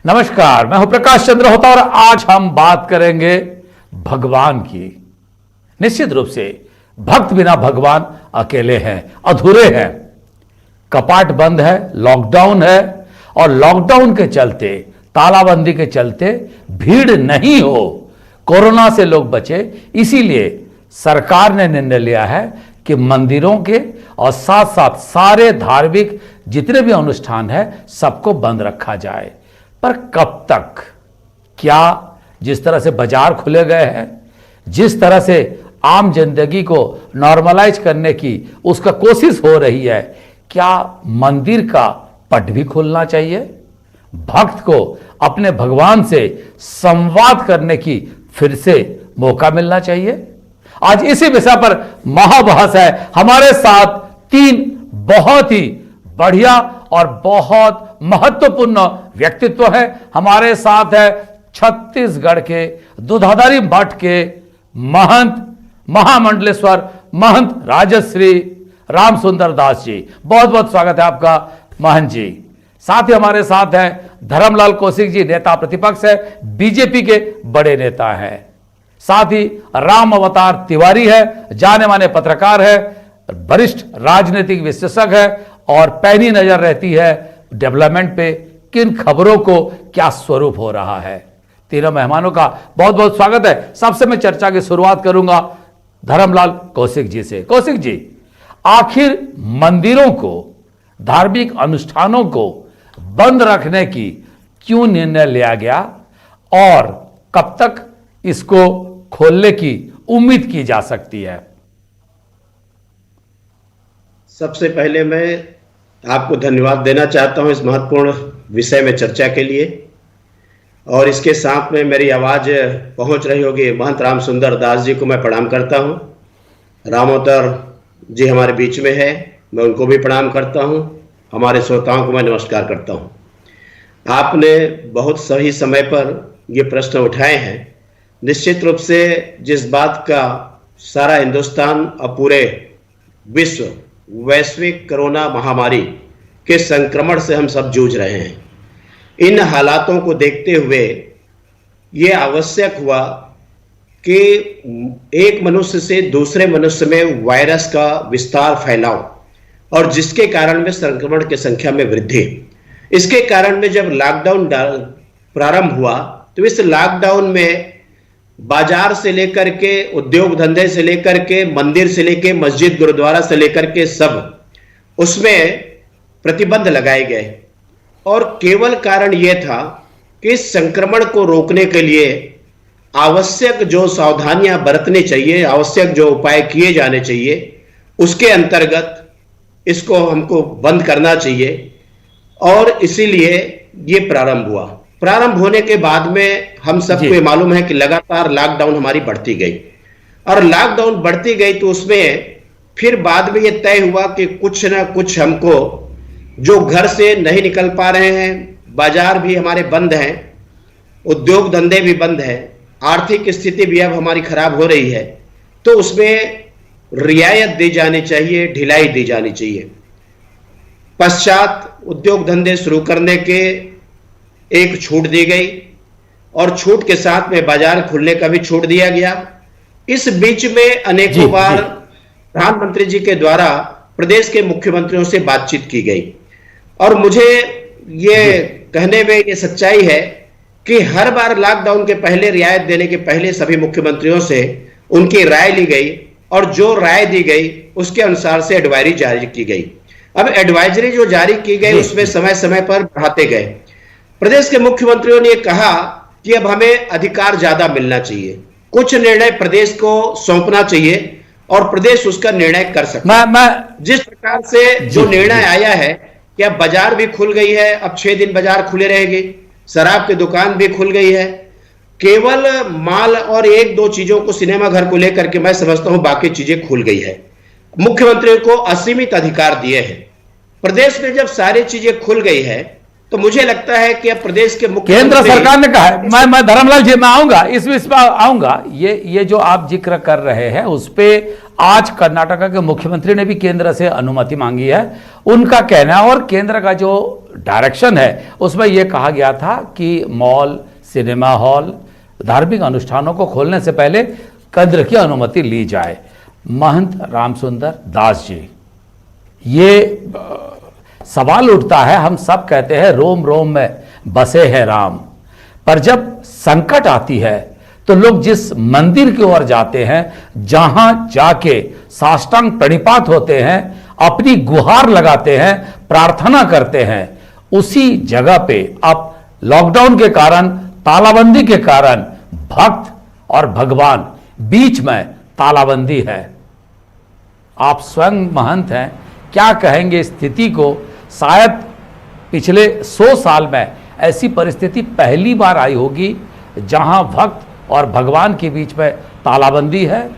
नमस्कार, मैं हूं प्रकाश चंद्र होता और आज हम बात करेंगे भगवान की। निश्चित रूप से भक्त बिना भगवान अकेले हैं, अधूरे हैं। कपाट बंद है, लॉकडाउन है और लॉकडाउन के चलते, तालाबंदी के चलते भीड़ नहीं हो, कोरोना से लोग बचे, इसीलिए सरकार ने निर्णय लिया है कि मंदिरों के और साथ साथ सारे धार्मिक जितने भी अनुष्ठान है सबको बंद रखा जाए। पर कब तक? क्या जिस तरह से बाजार खुले गए हैं, जिस तरह से आम जिंदगी को नॉर्मलाइज करने की उसका कोशिश हो रही है, क्या मंदिर का पट भी खुलना चाहिए? भक्त को अपने भगवान से संवाद करने की फिर से मौका मिलना चाहिए। आज इसी विषय पर महाबहस है। हमारे साथ तीन बहुत ही बढ़िया और बहुत महत्वपूर्ण व्यक्तित्व है। हमारे साथ है छत्तीसगढ़ के दूधाधारी मठ के महंत महामंडलेश्वर महंत राजश्री राम सुंदर दास जी। बहुत बहुत स्वागत है आपका महंत जी। साथ ही हमारे साथ है धर्मलाल कौशिक जी, नेता प्रतिपक्ष है, बीजेपी के बड़े नेता हैं। साथ ही राम अवतार तिवारी है, जाने माने पत्रकार है, वरिष्ठ राजनीतिक विश्लेषक है और पैनी नजर रहती है डेवलपमेंट पे, किन खबरों को क्या स्वरूप हो रहा है। तीनों मेहमानों का बहुत बहुत स्वागत है। सबसे मैं चर्चा की शुरुआत करूंगा धर्मलाल कौशिक जी से। कौशिक जी, आखिर मंदिरों को, धार्मिक अनुष्ठानों को बंद रखने की क्यों निर्णय लिया गया और कब तक इसको खोलने की उम्मीद की जा सकती है? सबसे पहले मैं आपको धन्यवाद देना चाहता हूं इस महत्वपूर्ण विषय में चर्चा के लिए, और इसके साथ में मेरी आवाज़ पहुंच रही होगी महंत राम सुंदर दास जी को मैं प्रणाम करता हूं। रामोतर जी हमारे बीच में है, मैं उनको भी प्रणाम करता हूं। हमारे श्रोताओं को मैं नमस्कार करता हूं। आपने बहुत सही समय पर ये प्रश्न उठाए हैं। निश्चित रूप से जिस बात का सारा हिंदुस्तान और पूरे विश्व वैश्विक कोरोना महामारी के संक्रमण से हम सब जूझ रहे हैं, इन हालातों को देखते हुए ये आवश्यक हुआ कि एक मनुष्य से दूसरे मनुष्य में वायरस का विस्तार, फैलाव और जिसके कारण में संक्रमण की संख्या में वृद्धि। इसके कारण में जब लॉकडाउन प्रारंभ हुआ तो इस लॉकडाउन में बाजार से लेकर के, उद्योग धंधे से लेकर के, मंदिर से लेकर मस्जिद, गुरुद्वारा से लेकर के सब उसमें प्रतिबंध लगाए गए। और केवल कारण यह था कि इस संक्रमण को रोकने के लिए आवश्यक जो सावधानियां बरतनी चाहिए, आवश्यक जो उपाय किए जाने चाहिए, उसके अंतर्गत इसको हमको बंद करना चाहिए। और इसीलिए ये प्रारंभ हुआ। प्रारंभ होने के बाद में हम सबको मालूम है कि लगातार लॉकडाउन हमारी बढ़ती गई, और लॉकडाउन बढ़ती गई तो उसमें फिर बाद में ये तय हुआ कि कुछ ना कुछ हमको, जो घर से नहीं निकल पा रहे हैं, बाजार भी हमारे बंद हैं, उद्योग धंधे भी बंद हैं, आर्थिक स्थिति भी अब हमारी खराब हो रही है, तो उसमें रियायत दी जानी चाहिए, ढिलाई दी जानी चाहिए। पश्चात उद्योग धंधे शुरू करने के एक छूट दी गई और छूट के साथ में बाजार खुलने का भी छूट दिया गया। इस बीच में अनेकों बार प्रधानमंत्री जी के द्वारा प्रदेश के मुख्यमंत्रियों से बातचीत की गई, और मुझे ये कहने में ये सच्चाई है कि हर बार लॉकडाउन के पहले, रियायत देने के पहले सभी मुख्यमंत्रियों से उनकी राय ली गई, और जो राय दी गई उसके अनुसार से एडवाइजरी जारी की गई। अब एडवाइजरी जो जारी की गई उसमें समय समय पर बढ़ाते गए। प्रदेश के मुख्यमंत्रियों ने कहा कि अब हमें अधिकार ज्यादा मिलना चाहिए, कुछ निर्णय प्रदेश को सौंपना चाहिए और प्रदेश उसका निर्णय कर सकता है। जिस प्रकार से जो निर्णय आया है कि अब बाजार भी खुल गई है, अब 6 दिन बाजार खुले रहेगी, शराब की दुकान भी खुल गई है, केवल माल और 1-2 चीजों को, सिनेमा घर को लेकर के मैं समझता हूं बाकी चीजें खुल गई है। मुख्यमंत्री को असीमित अधिकार दिए हैं। प्रदेश में जब सारी चीजें खुल गई है तो मुझे लगता है कि अब प्रदेश के केंद्र सरकार ने कहा है, मैं धर्मलाल जी मैं आऊंगा इस विषय पर आऊंगा। ये जो आप जिक्र कर रहे हैं उस पे आज कर्नाटका के मुख्यमंत्री ने भी केंद्र से अनुमति मांगी है। उनका कहना है, और केंद्र का जो डायरेक्शन है उसमें यह कहा गया था कि मॉल, सिनेमा हॉल, धार्मिक अनुष्ठानों को खोलने से पहले केंद्र की अनुमति ली जाए। महंत रामसुंदर दास जी, ये सवाल उठता है, हम सब कहते हैं रोम रोम में बसे हैं राम, पर जब संकट आती है तो लोग जिस मंदिर की ओर जाते हैं, जहां जाके साष्टांग प्रणिपात होते हैं, अपनी गुहार लगाते हैं, प्रार्थना करते हैं, उसी जगह पे अब लॉकडाउन के कारण, तालाबंदी के कारण भक्त और भगवान बीच में तालाबंदी है। आप स्वयं महंत हैं, क्या कहेंगे इस स्थिति को? शायद पिछले 100 साल में ऐसी परिस्थिति पहली बार आई होगी जहां भक्त और भगवान के बीच में तालाबंदी है,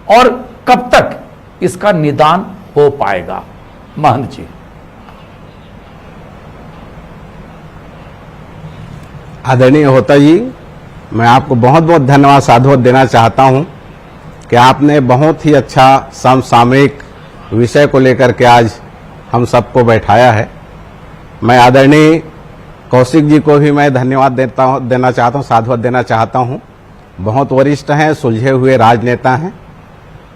और कब तक इसका निदान हो पाएगा? महंत जी। आदरणीय होता जी, मैं आपको बहुत बहुत धन्यवाद साधुवाद देना चाहता हूं कि आपने बहुत ही अच्छा समसामयिक विषय को लेकर के आज हम सबको बैठाया है। मैं आदरणीय कौशिक जी को भी मैं धन्यवाद देना चाहता हूं, साधुवाद देना चाहता हूं। बहुत वरिष्ठ हैं, सुलझे हुए राजनेता हैं,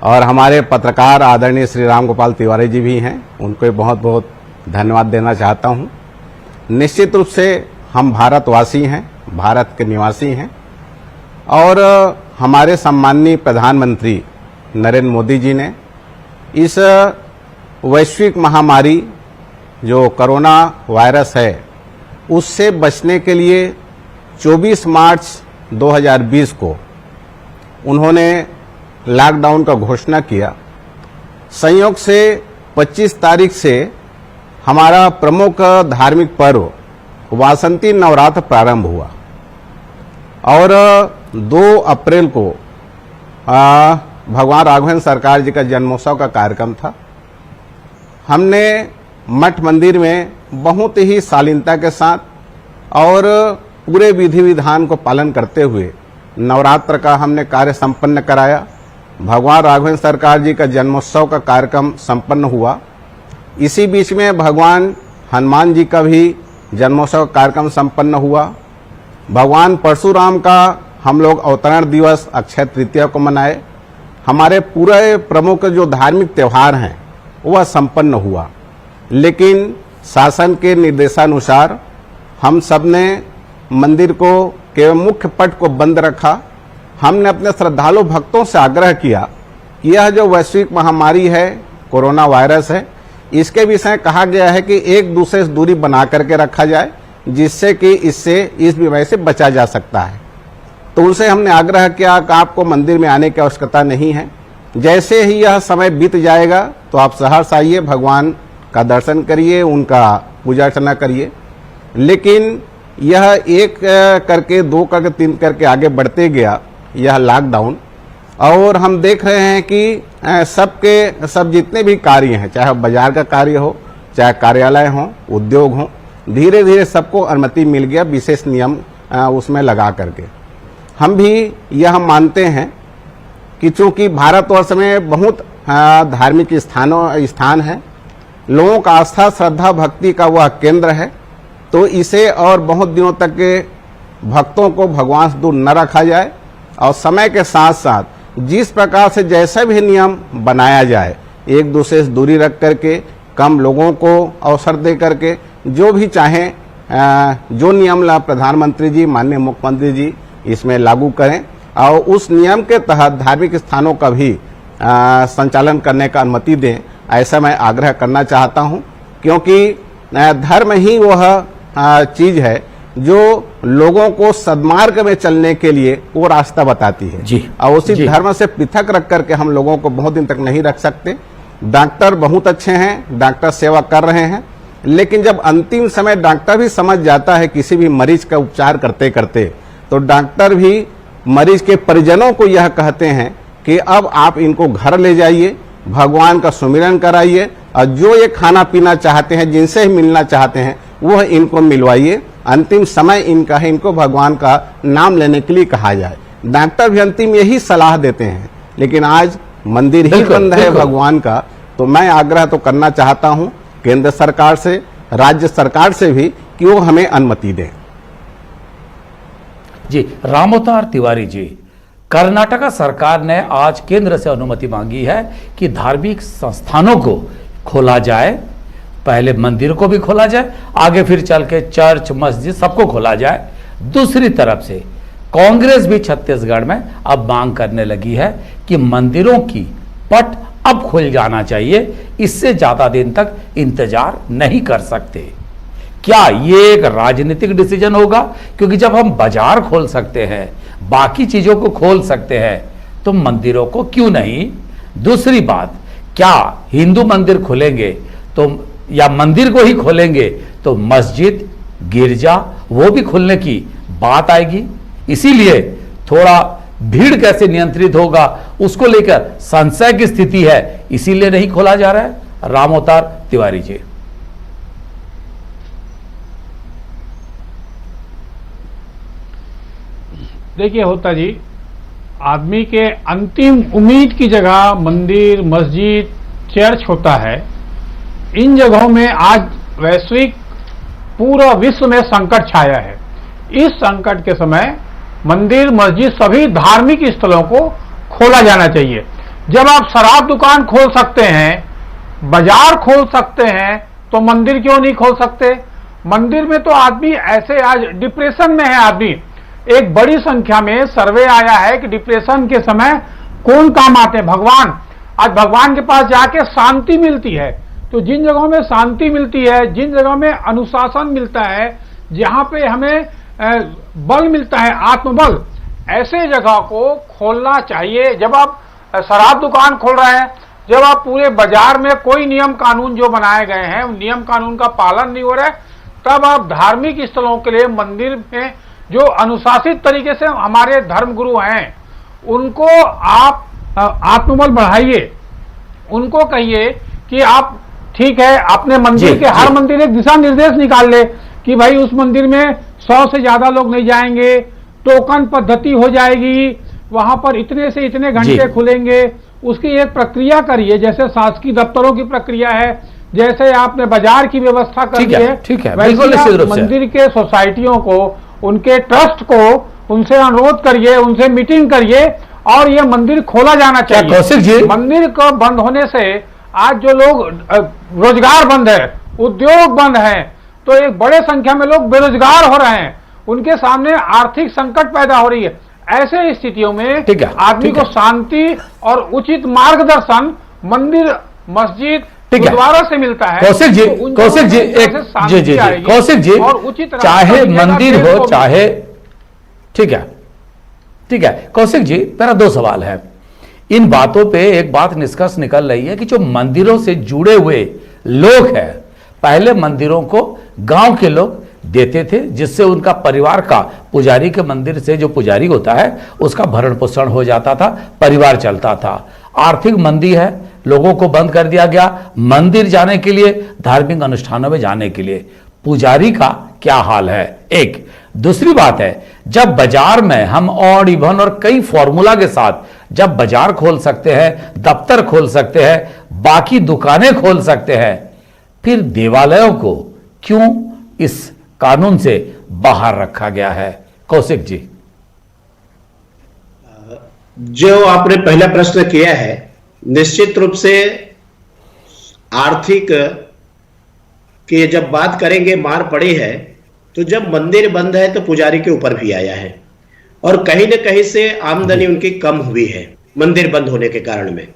और हमारे पत्रकार आदरणीय श्री राम गोपाल तिवारी जी भी हैं, उनको बहुत बहुत धन्यवाद देना चाहता हूं। निश्चित रूप से हम भारतवासी हैं, भारत के निवासी हैं, और हमारे सम्माननीय प्रधानमंत्री नरेंद्र मोदी जी ने इस वैश्विक महामारी जो कोरोना वायरस है उससे बचने के लिए 24 मार्च 2020 को उन्होंने लॉकडाउन का घोषणा किया। संयोग से 25 तारीख से हमारा प्रमुख धार्मिक पर्व वासंती नवरात्र प्रारंभ हुआ, और 2 अप्रैल को भगवान राघवेंद्र सरकार जी का जन्मोत्सव का कार्यक्रम था। हमने मठ मंदिर में बहुत ही शालीनता के साथ और पूरे विधि विधान को पालन करते हुए नवरात्र का हमने कार्य संपन्न कराया। भगवान राघवेंद्र सरकार जी का जन्मोत्सव का कार्यक्रम संपन्न हुआ। इसी बीच में भगवान हनुमान जी का भी जन्मोत्सव कार्यक्रम संपन्न हुआ। भगवान परशुराम का हम लोग अवतरण दिवस अक्षय तृतीया को मनाए। हमारे पूरे प्रमुख जो धार्मिक त्यौहार हैं वह संपन्न हुआ, लेकिन शासन के निर्देशानुसार हम सब ने मंदिर को केवल मुख्य पट को बंद रखा। हमने अपने श्रद्धालु भक्तों से आग्रह किया कि यह जो वैश्विक महामारी है, कोरोना वायरस है, इसके विषय कहा गया है कि एक दूसरे से दूरी बना करके रखा जाए, जिससे कि इस बीमारी से बचा जा सकता है। तो उनसे हमने आग्रह किया कि आपको मंदिर में आने की आवश्यकता नहीं है, जैसे ही यह समय बीत जाएगा तो आप सहर्ष आइए, भगवान का दर्शन करिए, उनका पूजा अर्चना करिए। लेकिन यह 1 करके 2 करके 3 करके आगे बढ़ते गया यह लॉकडाउन, और हम देख रहे हैं कि सब जितने भी कार्य हैं, चाहे बाजार का कार्य हो, चाहे कार्यालय हो, उद्योग हो, धीरे धीरे सबको अनुमति मिल गया विशेष नियम उसमें लगा करके। हम भी यह मानते हैं कि चूंकि भारतवर्ष में बहुत धार्मिक स्थान है, लोगों का आस्था श्रद्धा भक्ति का वह केंद्र है, तो इसे और बहुत दिनों तक के भक्तों को भगवान से दूर न रखा जाए, और समय के साथ साथ जिस प्रकार से जैसे भी नियम बनाया जाए, एक दूसरे से दूरी रख करके, कम लोगों को अवसर दे करके, जो भी चाहें जो नियम प्रधानमंत्री जी, माननीय मुख्यमंत्री जी इसमें लागू करें, और उस नियम के तहत धार्मिक स्थानों का भी संचालन करने का अनुमति दें, ऐसा मैं आग्रह करना चाहता हूं। क्योंकि धर्म ही वह चीज है जो लोगों को सद्मार्ग में चलने के लिए वो रास्ता बताती है जी। और उसी धर्म से पृथक रख करके हम लोगों को बहुत दिन तक नहीं रख सकते। डॉक्टर बहुत अच्छे हैं, डॉक्टर सेवा कर रहे हैं, लेकिन जब अंतिम समय डॉक्टर भी समझ जाता है किसी भी मरीज का उपचार करते करते, तो डॉक्टर भी मरीज के परिजनों को यह कहते हैं कि अब आप इनको घर ले जाइए, भगवान का सुमिरन कराइए, और जो ये खाना पीना चाहते हैं, जिनसे मिलना चाहते हैं, वह इनको मिलवाइए। अंतिम समय इनका है, इनको भगवान का नाम लेने के लिए कहा जाए। डॉक्टर भी अंतिम यही सलाह देते हैं, लेकिन आज मंदिर ही बंद है भगवान का। तो मैं आग्रह तो करना चाहता हूं केंद्र सरकार से, राज्य सरकार से भी कि वो हमें अनुमति दें। जी, रामोतार तिवारी जी, कर्नाटका सरकार ने आज केंद्र से अनुमति मांगी है कि धार्मिक संस्थानों को खोला जाए, पहले मंदिर को भी खोला जाए, आगे फिर चल के चर्च मस्जिद सबको खोला जाए। दूसरी तरफ से कांग्रेस भी छत्तीसगढ़ में अब मांग करने लगी है कि मंदिरों की पट अब खुल जाना चाहिए, इससे ज्यादा दिन तक इंतजार नहीं कर सकते। क्या ये एक राजनीतिक डिसीजन होगा? क्योंकि जब हम बाजार खोल सकते हैं, बाकी चीजों को खोल सकते हैं, तो मंदिरों को क्यों नहीं? दूसरी बात, क्या हिंदू मंदिर खोलेंगे तो या मंदिर को ही खोलेंगे तो मस्जिद गिरजा वो भी खुलने की बात आएगी। इसीलिए थोड़ा भीड़ कैसे नियंत्रित होगा उसको लेकर संशय की स्थिति है, इसीलिए नहीं खोला जा रहा है। रामोतार तिवारी जी। देखिए होता जी, आदमी के अंतिम उम्मीद की जगह मंदिर, मस्जिद, चर्च होता है। इन जगहों में आज वैश्विक पूरा विश्व में संकट छाया है। इस संकट के समय मंदिर, मस्जिद, सभी धार्मिक स्थलों को खोला जाना चाहिए। जब आप शराब दुकान खोल सकते हैं, बाजार खोल सकते हैं, तो मंदिर क्यों नहीं खोल सकते? मंदिर में तो आदमी ऐसे आज डिप्रेशन में है। आदमी एक बड़ी संख्या में सर्वे आया है कि डिप्रेशन के समय कौन काम आते हैं? भगवान। आज भगवान के पास जाके शांति मिलती है। तो जिन जगहों में शांति मिलती है, जिन जगहों में अनुशासन मिलता है, जहां पे हमें बल मिलता है, आत्मबल, ऐसे जगह को खोलना चाहिए। जब आप शराब दुकान खोल रहे हैं, जब आप पूरे बाजार में कोई नियम कानून जो बनाए गए हैं उन नियम कानून का पालन नहीं हो रहा है, तब आप धार्मिक स्थलों के लिए मंदिर में जो अनुशासित तरीके से हमारे धर्मगुरु हैं उनको आप आत्मबल बढ़ाइए। उनको कहिए कि आप ठीक है, अपने मंदिर के हर मंदिर एक दिशा निर्देश निकाल ले कि भाई उस मंदिर में 100 से ज्यादा लोग नहीं जाएंगे, टोकन पद्धति हो जाएगी, वहां पर इतने से इतने घंटे खुलेंगे। उसकी एक प्रक्रिया करिए, जैसे शासकीय दफ्तरों की प्रक्रिया है, जैसे आपने बाजार की व्यवस्था कर दी है, वैसे मंदिर के सोसाइटियों को, उनके ट्रस्ट को उनसे अनुरोध करिए, उनसे मीटिंग करिए और ये मंदिर खोला जाना चाहिए। मंदिर को बंद होने से आज जो लोग रोजगार बंद है, उद्योग बंद है, तो एक बड़े संख्या में लोग बेरोजगार हो रहे हैं, उनके सामने आर्थिक संकट पैदा हो रही है। ऐसे स्थितियों में आदमी को शांति और उचित मार्गदर्शन मंदिर, मस्जिद, गुरुद्वारा से मिलता है। कौशिक जी, कौशिक जी, एक जी कौशिक जी, चाहे मंदिर हो चाहे, ठीक है कौशिक जी, मेरा 2 सवाल है। इन बातों पे एक बात निष्कर्ष निकल रही है कि जो मंदिरों से जुड़े हुए लोग हैं, पहले मंदिरों को गांव के लोग देते थे, जिससे उनका परिवार का, पुजारी के मंदिर से जो पुजारी होता है उसका भरण पोषण हो जाता था, परिवार चलता था। आर्थिक मंदी है, लोगों को बंद कर दिया गया मंदिर जाने के लिए, धार्मिक अनुष्ठानों में जाने के लिए। पुजारी का क्या हाल है? एक दूसरी बात है, जब बाजार में हम ऑड इवन और कई फॉर्मूला के साथ जब बाजार खोल सकते हैं, दफ्तर खोल सकते हैं, बाकी दुकानें खोल सकते हैं, फिर देवालयों को क्यों इस कानून से बाहर रखा गया है? कौशिक जी। जो आपने पहला प्रश्न किया है, निश्चित रूप से आर्थिक की जब बात करेंगे, मार पड़ी है, तो जब मंदिर बंद है तो पुजारी के ऊपर भी आया है और कहीं न कहीं से आमदनी उनकी कम हुई है मंदिर बंद होने के कारण में।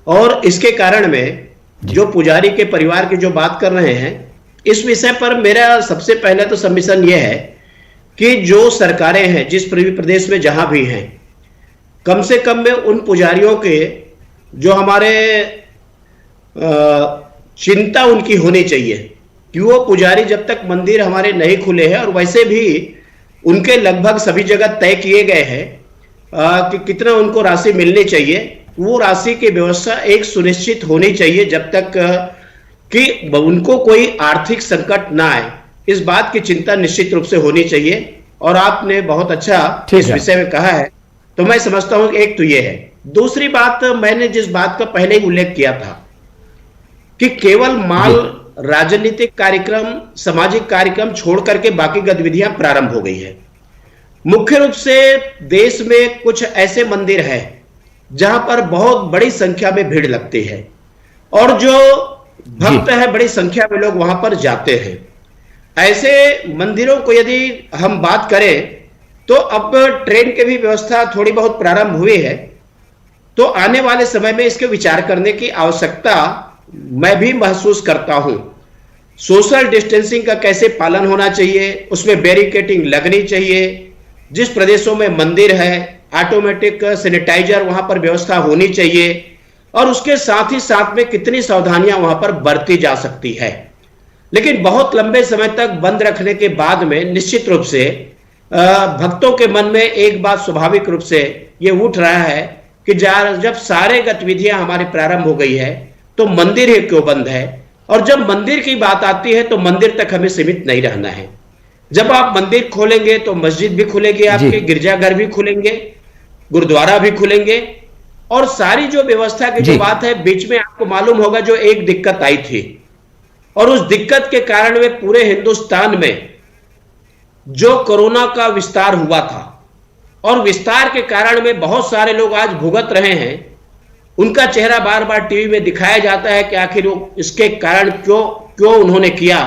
और इसके कारण में जो पुजारी के परिवार की जो बात कर रहे हैं, इस विषय पर मेरा सबसे पहले तो सबमिशन यह है कि जो सरकारें हैं जिस प्रदेश में जहां भी हैं, कम से कम में उन पुजारियों के जो हमारे चिंता उनकी होनी चाहिए कि वो पुजारी जब तक मंदिर हमारे नहीं खुले हैं, और वैसे भी उनके लगभग सभी जगह तय किए गए हैं कि कितना उनको राशि मिलनी चाहिए, वो राशि की व्यवस्था एक सुनिश्चित होनी चाहिए जब तक कि उनको कोई आर्थिक संकट ना आए। इस बात की चिंता निश्चित रूप से होनी चाहिए। और आपने बहुत अच्छा इस विषय में कहा है, तो मैं समझता हूं कि एक तो ये है। दूसरी बात, मैंने जिस बात का पहले ही उल्लेख किया था कि केवल माल राजनीतिक कार्यक्रम, सामाजिक कार्यक्रम छोड़ करके बाकी गतिविधियां प्रारंभ हो गई है। मुख्य रूप से देश में कुछ ऐसे मंदिर हैं जहां पर बहुत बड़ी संख्या में भीड़ लगती है और जो भक्त है बड़ी संख्या में लोग वहां पर जाते हैं। ऐसे मंदिरों को यदि हम बात करें तो अब ट्रेन की भी व्यवस्था थोड़ी बहुत प्रारंभ हुई है, तो आने वाले समय में इसके विचार करने की आवश्यकता मैं भी महसूस करता हूं। सोशल डिस्टेंसिंग का कैसे पालन होना चाहिए, उसमें बैरिकेडिंग लगनी चाहिए। जिस प्रदेशों में मंदिर है ऑटोमेटिक सैनिटाइजर वहां पर व्यवस्था होनी चाहिए और उसके साथ ही साथ में कितनी सावधानियां वहां पर बरती जा सकती है। लेकिन बहुत लंबे समय तक बंद रखने के बाद में निश्चित रूप से भक्तों के मन में एक बात स्वाभाविक रूप से ये उठ रहा है कि जब सारे गतिविधियां हमारी प्रारंभ हो गई है तो मंदिर ही क्यों बंद है। और जब मंदिर की बात आती है तो मंदिर तक हमें सीमित नहीं रहना है। जब आप मंदिर खोलेंगे तो मस्जिद भी खुलेगी, आपके गिरजाघर भी खुलेंगे, गुरुद्वारा भी खुलेंगे और सारी जो व्यवस्था की जो बात है, बीच में आपको मालूम होगा जो एक दिक्कत आई थी और उस दिक्कत के कारण में पूरे हिंदुस्तान में जो कोरोना का विस्तार हुआ था और विस्तार के कारण में बहुत सारे लोग आज भुगत रहे हैं। उनका चेहरा बार बार टीवी में दिखाया जाता है कि आखिर वो इसके कारण क्यों उन्होंने किया।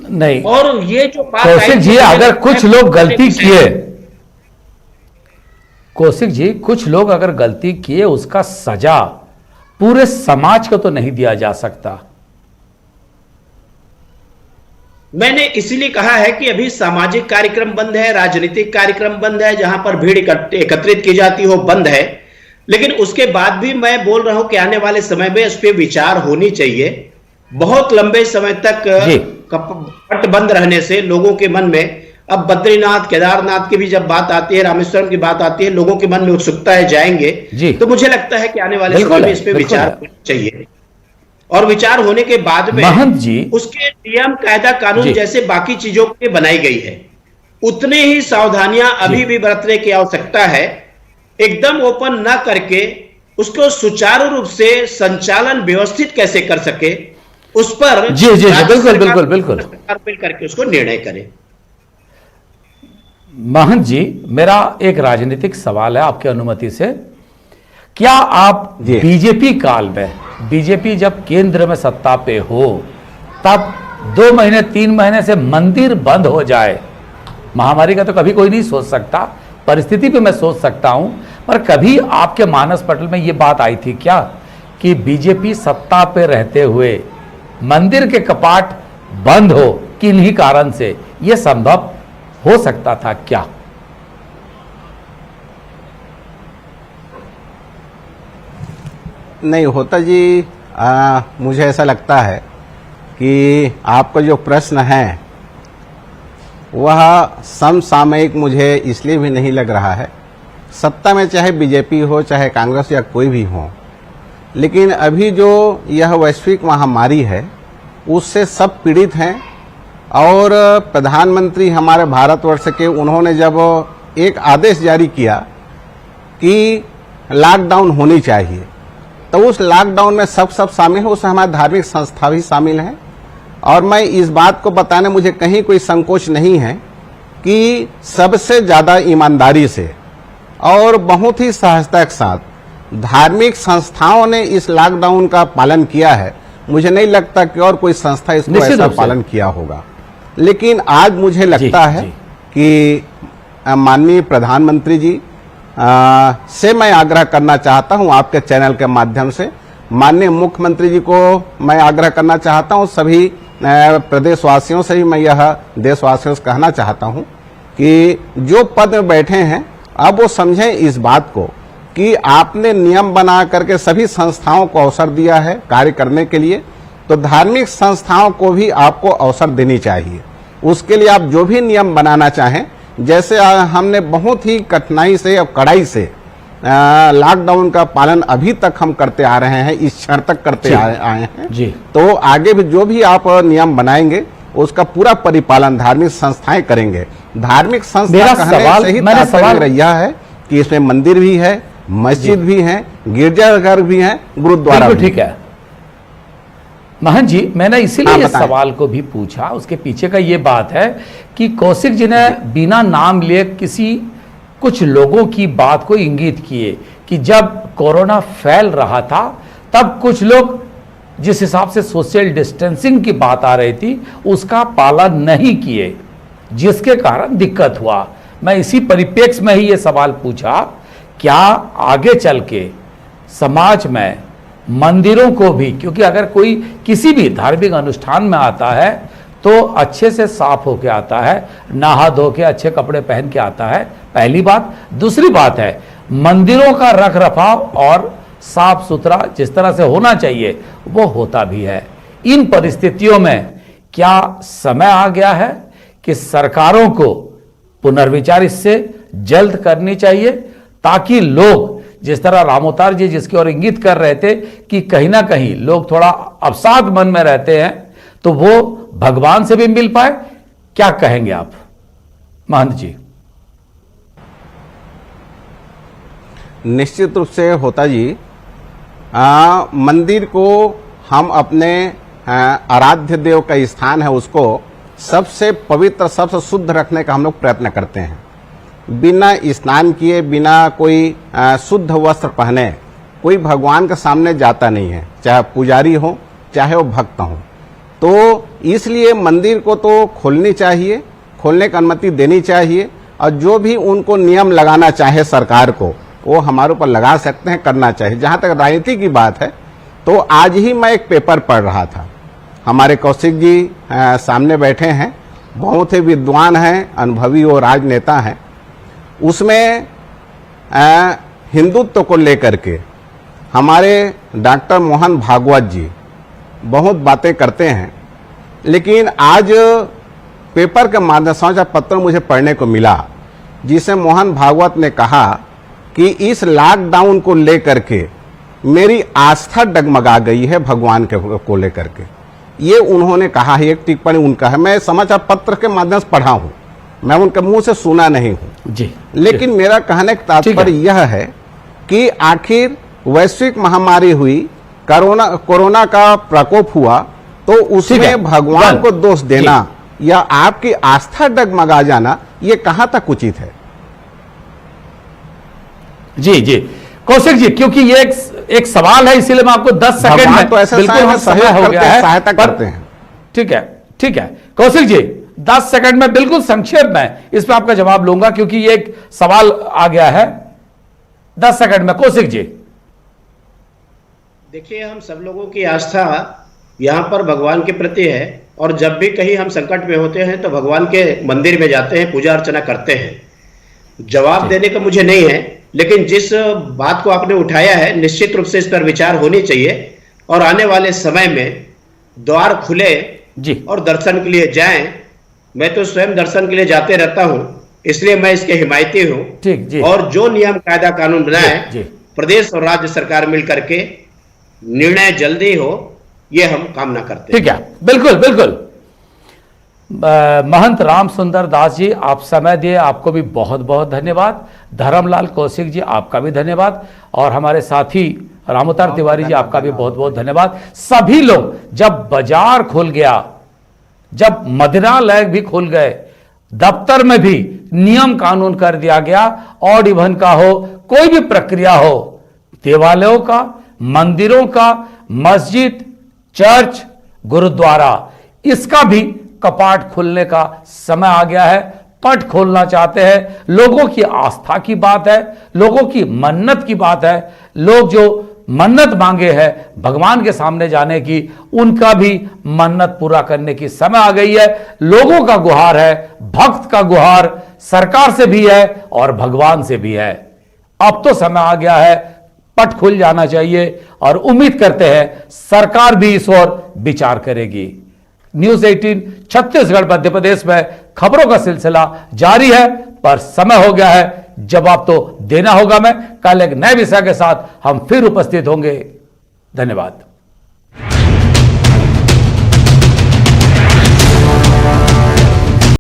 नहीं, और ये जो बात कौशिक जी, अगर कुछ लोग गलती किए, कौशिक जी कुछ लोग अगर गलती किए उसका सजा पूरे समाज को तो नहीं दिया जा सकता। मैंने इसीलिए कहा है कि अभी सामाजिक कार्यक्रम बंद है, राजनीतिक कार्यक्रम बंद है, जहां पर भीड़ एकत्रित की जाती हो बंद है। लेकिन उसके बाद भी मैं बोल रहा हूं कि आने वाले समय में इस पर विचार होनी चाहिए। बहुत लंबे समय तक कपट बंद रहने से लोगों के मन में, अब बद्रीनाथ केदारनाथ की भी जब बात आती है, रामेश्वरम की बात आती है, लोगों के मन में उत्सुकता है जाएंगे, तो मुझे लगता है कि आने वाले समय में इस पर विचार होना चाहिए। और विचार होने के बाद में महंत जी उसके नियम कायदा कानून जैसे बाकी चीजों के बनाई गई है उतने ही सावधानियां अभी भी बरतने की आवश्यकता है। एकदम ओपन ना करके उसको सुचारू रूप से संचालन व्यवस्थित कैसे कर सके उस पर जी बिल्कुल मिल करके उसको निर्णय करें। महंत जी, मेरा एक राजनीतिक सवाल है आपकी अनुमति से। क्या आप बीजेपी काल में, बीजेपी जब केंद्र में सत्ता पे हो तब 2 महीने 3 महीने से मंदिर बंद हो जाए, महामारी का तो कभी कोई नहीं सोच सकता, परिस्थिति पे मैं सोच सकता हूं, पर कभी आपके मानस पटल में ये बात आई थी क्या कि बीजेपी सत्ता पे रहते हुए मंदिर के कपाट बंद हो किन्हीं कारण से, यह संभव हो सकता था क्या? नहीं होता जी। मुझे ऐसा लगता है कि आपका जो प्रश्न है वह समसामयिक मुझे इसलिए भी नहीं लग रहा है। सत्ता में चाहे बीजेपी हो चाहे कांग्रेस या कोई भी हो, लेकिन अभी जो यह वैश्विक महामारी है उससे सब पीड़ित हैं। और प्रधानमंत्री हमारे भारतवर्ष के, उन्होंने जब एक आदेश जारी किया कि लॉकडाउन होनी चाहिए, तो उस लॉकडाउन में सब शामिल है, उसमें हमारे धार्मिक संस्था भी शामिल हैं। और मैं इस बात को बताने मुझे कहीं कोई संकोच नहीं है कि सबसे ज्यादा ईमानदारी से और बहुत ही सहजता के साथ धार्मिक संस्थाओं ने इस लॉकडाउन का पालन किया है। मुझे नहीं लगता कि और कोई संस्था इसको ऐसा पालन किया होगा। लेकिन आज मुझे लगता है कि माननीय प्रधानमंत्री जी से मैं आग्रह करना चाहता हूं, आपके चैनल के माध्यम से माननीय मुख्यमंत्री जी को मैं आग्रह करना चाहता हूं, सभी प्रदेशवासियों से ही मैं यह देशवासियों से कहना चाहता हूं कि जो पद में बैठे हैं अब वो समझें इस बात को कि आपने नियम बना करके सभी संस्थाओं को अवसर दिया है कार्य करने के लिए, तो धार्मिक संस्थाओं को भी आपको अवसर देनी चाहिए। उसके लिए आप जो भी नियम बनाना चाहें, जैसे हमने बहुत ही कठिनाई से और कड़ाई से लॉकडाउन का पालन अभी तक हम करते आ रहे हैं, इस क्षण तक करते आए हैं जी। तो आगे भी जो भी आप नियम बनाएंगे उसका पूरा परिपालन धार्मिक संस्थाएं करेंगे। धार्मिक संस्था कहने से ही तात्पर्य रहा है कि इसमें मंदिर भी है, मस्जिद भी है, गिरजाघर भी है, गुरुद्वारा भी। ठीक है, महन जी, मैंने इसीलिए हाँ, इस बताएं। सवाल को भी पूछा। उसके पीछे का ये बात है कि कौशिक जी ने बिना नाम लिए किसी कुछ लोगों की बात को इंगित किए कि जब कोरोना फैल रहा था तब कुछ लोग जिस हिसाब से सोशल डिस्टेंसिंग की बात आ रही थी उसका पालन नहीं किए, जिसके कारण दिक्कत हुआ। मैं इसी परिप्रेक्ष्य में ही ये सवाल पूछा, क्या आगे चल के समाज में मंदिरों को भी, क्योंकि अगर कोई किसी भी धार्मिक अनुष्ठान में आता है तो अच्छे से साफ होके आता है, नहा धो के अच्छे कपड़े पहन के आता है, पहली बात। दूसरी बात है मंदिरों का रख रखाव और साफ सुथरा जिस तरह से होना चाहिए वो होता भी है। इन परिस्थितियों में क्या समय आ गया है कि सरकारों को पुनर्विचार इससे जल्द करनी चाहिए, ताकि लोग जिस तरह रामोतार जी जिसकी ओर इंगित कर रहे थे कि कहीं ना कहीं लोग थोड़ा अवसाद मन में रहते हैं तो वो भगवान से भी मिल पाए। क्या कहेंगे आप महंत जी? निश्चित रूप से होता जी, मंदिर को हम अपने आराध्य देव का स्थान है उसको सबसे पवित्र सबसे शुद्ध रखने का हम लोग प्रयत्न करते हैं। बिना स्नान किए बिना कोई शुद्ध वस्त्र पहने कोई भगवान के सामने जाता नहीं है, चाहे पुजारी हो चाहे वो भक्त हो। तो इसलिए मंदिर को तो खोलनी चाहिए, खोलने की अनुमति देनी चाहिए, और जो भी उनको नियम लगाना चाहे सरकार को वो हमारे ऊपर लगा सकते हैं, करना चाहिए। जहां तक राजनीति की बात है तो आज ही मैं एक पेपर पढ़ रहा था, हमारे कौशिक जी सामने बैठे हैं, बहुत ही विद्वान हैं, अनुभवी और राजनेता हैं। उसमें हिंदुत्व को लेकर के हमारे डॉक्टर मोहन भागवत जी बहुत बातें करते हैं, लेकिन आज पेपर के माध्यम समाचार पत्र मुझे पढ़ने को मिला जिसे मोहन भागवत ने कहा कि इस लॉकडाउन को लेकर के मेरी आस्था डगमगा गई है भगवान के को लेकर के। ये उन्होंने कहा है, एक टिप्पणी उनका है, मैं समाचार पत्र के माध्यम से पढ़ा हूं, मैं उनके मुंह से सुना नहीं हूं जी। लेकिन मेरा कहने का तात्पर्य यह है कि आखिर वैश्विक महामारी हुई, कोरोना का प्रकोप हुआ, तो उसमें भगवान को दोष देना या आपकी आस्था डगमगा जाना ये कहां तक उचित है? जी जी कौशिक जी, क्योंकि ये एक सवाल है इसीलिए मैं आपको 10 सेकंड में तो ऐसा बिल्कुल समय हो गया है, सहायता करते हैं। ठीक है कौशिक जी 10 सेकंड में बिल्कुल संक्षेप में इस पर आपका जवाब लूंगा क्योंकि ये एक सवाल आ गया है। 10 सेकंड में कौशिक जी। देखिए, हम सब लोगों की आस्था यहाँ पर भगवान के प्रति है, और जब भी कहीं हम संकट में होते हैं तो भगवान के मंदिर में जाते हैं, पूजा अर्चना करते हैं। जवाब देने का मुझे नहीं है, लेकिन जिस बात को आपने उठाया है निश्चित रूप से इस पर विचार होनी चाहिए, और आने वाले समय में द्वार खुले जी और दर्शन के लिए जाएं। मैं तो स्वयं दर्शन के लिए जाते रहता हूं, इसलिए मैं इसके हिमायती हूं। ठीक जी। और जो नियम कायदा कानून बनाए जी। प्रदेश और राज्य सरकार मिलकर के निर्णय जल्दी हो, ये हम कामना करते हैं। ठीक है, बिल्कुल बिल्कुल। महंत राम सुंदर दास जी, आप समय दिए, आपको भी बहुत बहुत धन्यवाद। धर्मलाल कौशिक जी, आपका भी धन्यवाद, और हमारे साथी रामोतार तिवारी जी, आपका भी बहुत बहुत धन्यवाद। सभी लोग, जब बाजार खुल गया, जब मदिरालय भी खुल गए, दफ्तर में भी नियम कानून कर दिया गया, ऑड इवन का हो, कोई भी प्रक्रिया हो, देवालयों का, मंदिरों का, मस्जिद, चर्च, गुरुद्वारा, इसका भी कपाट खुलने का समय आ गया है। पट खोलना चाहते हैं। लोगों की आस्था की बात है, लोगों की मन्नत की बात है। लोग जो मन्नत मांगे हैं भगवान के सामने जाने की, उनका भी मन्नत पूरा करने की समय आ गई है। लोगों का गुहार है, भक्त का गुहार सरकार से भी है और भगवान से भी है। अब तो समय आ गया है, पट खुल जाना चाहिए, और उम्मीद करते हैं सरकार भी इस ओर विचार करेगी। न्यूज 18 छत्तीसगढ़ मध्य प्रदेश में खबरों का सिलसिला जारी है, पर समय हो गया है, जवाब तो देना होगा। मैं कल एक नए विषय के साथ हम फिर उपस्थित होंगे। धन्यवाद।